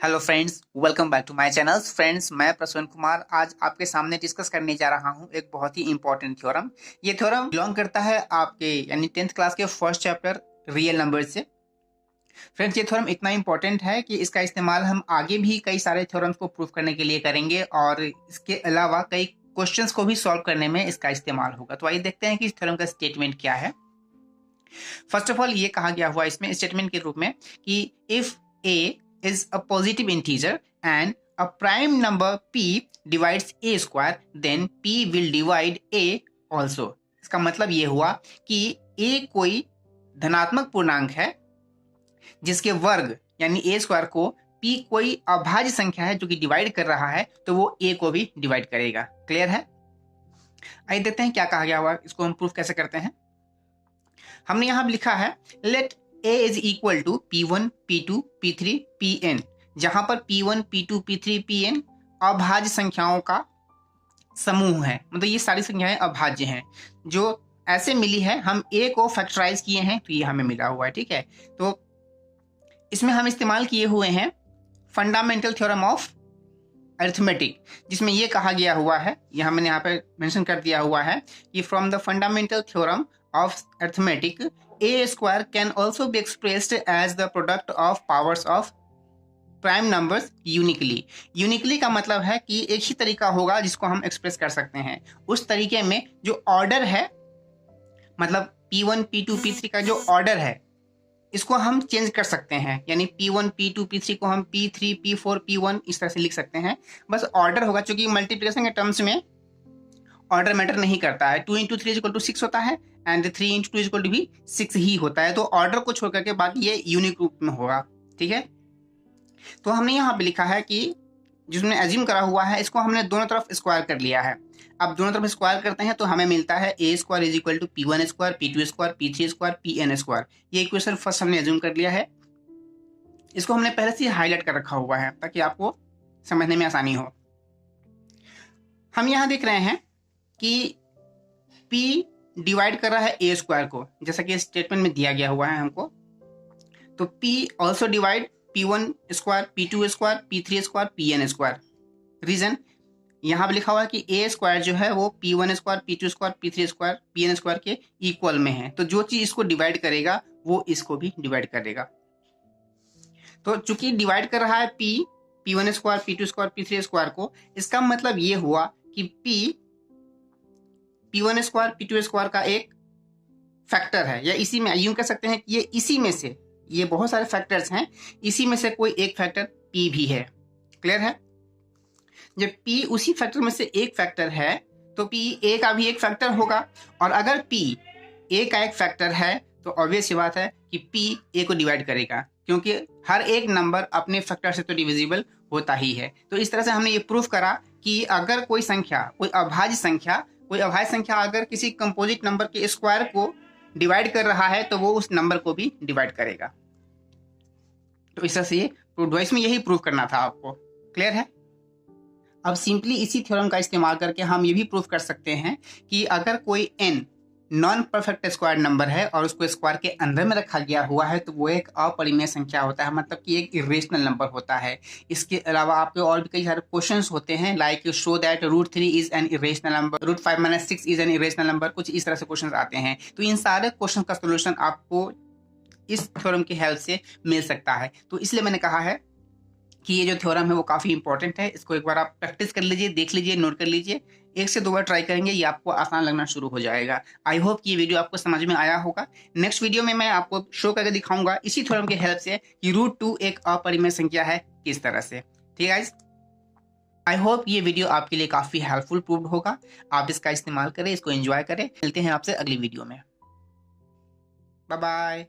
Hello friends, welcome back to my channel. Friends, मैं प्रसून कुमार आज आपके सामने डिस्कस करने जा रहा हूं एक बहुत ही इंपॉर्टेंट थ्योरम। ये थ्योरम बिलोंग करता है आपके यानी 10th क्लास के फर्स्ट चैप्टर रियल नंबर से। फ्रेंड्स, ये थ्योरम इतना इंपॉर्टेंट है कि इसका इस्तेमाल हम आगे भी कई सारे थ्योरम्स को प्रूव करने के लिए करेंगे और इसके अलावा कई क्वेश्चंस को भी सॉल्व करने में इसका इस्तेमाल होगा। तो आइए देखते हैं कि इस थ्योरम का स्टेटमेंट क्या है। फर्स्ट ऑफ ऑल, ये कहा गया हुआ इसमें स्टेटमेंट के रूप में कि if A is a positive integer and a prime number p divides a square, then p will divide a also। इसका मतलब ये हुआ कि a कोई धनात्मक पूर्णांक है जिसके वर्ग यानी a स्क्वायर को p कोई अभाज्य संख्या है जो कि डिवाइड कर रहा है, तो वो a को भी डिवाइड करेगा। क्लियर है? आइए देखते हैं क्या कहा गया हुआ, इसको हम प्रूफ कैसे करते हैं। हमने यहां लिखा है let a is equal to P1, P2, P3, Pn, जहां पर P1, P2, P3, Pn अभाज्य संख्याओं का समूह है। मतलब ये सारी संख्याएं अभाज्य हैं जो ऐसे मिली है। हम a को फैक्टराइज किए हैं तो ये हमें मिला हुआ है। ठीक है, तो इसमें हम इस्तेमाल किए हुए हैं फंडामेंटल थ्योरम ऑफ अरिथमेटिक, जिसमें ये कहा गया हुआ है, यहां मैंने यहाँ पे मेंशन कर दिया हुआ है कि from the fundamental theorem of arithmetic, a square can also be expressed as the product of powers of prime numbers uniquely। uniquely का मतलब है कि एक ही तरीका होगा जिसको हम एक्सप्रेस कर सकते हैं। उस तरीके में जो ऑर्डर है, मतलब P1, P2, P3 का जो ऑर्डर है, इसको हम चेंज कर सकते हैं। यानी P1, P2, P3 को हम P3, P4, P1 इस तरह से लिख सकते हैं। बस ऑर्डर होगा, क्योंकि मल्टीप्लिकेशन के टर्म्स में ऑर्डर मैटर नहीं करता है। 2 इंटू 3 = 6 होता है एंड 3 इंटू 2 = भी 6 ही होता है। तो ऑर्डर को छोड़ करके बाकी ये यूनिक रूप में होगा। ठीक है, तो हमने यहाँ पे लिखा है कि जिसमें एज्यूम करा हुआ है, इसको हमने दोनों तरफ स्क्वायर कर लिया है। अब दोनों तरफ स्क्वायर करते हैं तो हमें मिलता है a square is equal to P1 square, P2 square, P3 square, Pn square. ये इक्वेशन फर्स्ट हमने एज्यूम कर लिया है। इसको हमने पहले से हाईलाइट कर रखा हुआ है ताकि आपको समझने में आसानी हो। हम यहाँ देख रहे हैं कि P डिवाइड कर रहा है a स्क्वायर को, जैसा कि स्टेटमेंट में दिया गया हुआ है हमको। तो P also divide P1 square, P2 square, P3 square, Pn square. Reason यहाँ पे लिखा हुआ है कि a स्क्वायर जो है वो P1 square, P2 square, P3 square, Pn square के इक्वल में है। तो जो चीज इसको डिवाइड करेगा वो इसको भी डिवाइड करेगा। तो चूंकि डिवाइड कर रहा है P1 square, P2 square, P3 square को, इसका मतलब ये हुआ कि P1 स्क्वायर, P2 स्क्वायर का एक फैक्टर है, या इसी में यूं कह सकते हैं कि ये इसी में से, ये बहुत सारे फैक्टर्स हैं, इसी में से कोई एक फैक्टर P भी है। क्लियर है? जब P उसी फैक्टर में से एक फैक्टर है तो P A का भी एक फैक्टर होगा, और अगर P A का एक फैक्टर है तो ऑब्वियस सी बात है कि P A को डिवाइड करेगा, क्योंकि हर एक नंबर अपने फैक्टर से तो डिविजिबल होता ही है। तो इस तरह से हमने ये प्रूफ करा कि अगर कोई संख्या, कोई अभाज्य संख्या अगर किसी कंपोजिट नंबर के स्क्वायर को डिवाइड कर रहा है तो वो उस नंबर को भी डिवाइड करेगा। तो इस तरह से ये प्रूफ हुआ। इसमें यही प्रूफ करना था आपको। क्लियर है? अब सिंपली इसी थ्योरम का इस्तेमाल करके हम ये भी प्रूफ कर सकते हैं कि अगर कोई n non perfect square number है और उसको स्क्वायर के अंदर में रखा गया हुआ है तो वो एक अपरिमेय संख्या होता है, मतलब कि एक इरेशनल नंबर होता है। इसके अलावा आपके और भी कई सारे क्वेश्चंस होते हैं, like show that √3 is an irrational number, √5 - 6 is an irrational number, कुछ इस तरह से क्वेश्चंस आते हैं। तो इन सारे क्वेश्चन का सोल्यूशन आपको इस थ्योरम की हेल्प से मिल सकता है। तो इसलिए मैंने कहा है कि ये जो थ्योरम है वो काफ़ी इंपॉर्टेंट है। इसको एक बार आप प्रैक्टिस कर लीजिए, देख लीजिए, नोट कर लीजिए। 1 से 2 बार ट्राई करेंगे, ये आपको आसान लगना शुरू हो जाएगा। आई होप कि ये वीडियो आपको समझ में आया होगा। नेक्स्ट वीडियो में मैं आपको शो करके दिखाऊंगा इसी थ्योरम की हेल्प से कि √2 एक अपरिमेय संख्या है किस तरह से। ठीक है गाइस, आई होप ये वीडियो आपके लिए काफ़ी हेल्पफुल प्रूव्ड होगा। आप इसका इस्तेमाल करें, इसको एंजॉय करें। मिलते हैं आपसे अगली वीडियो में। Bye bye.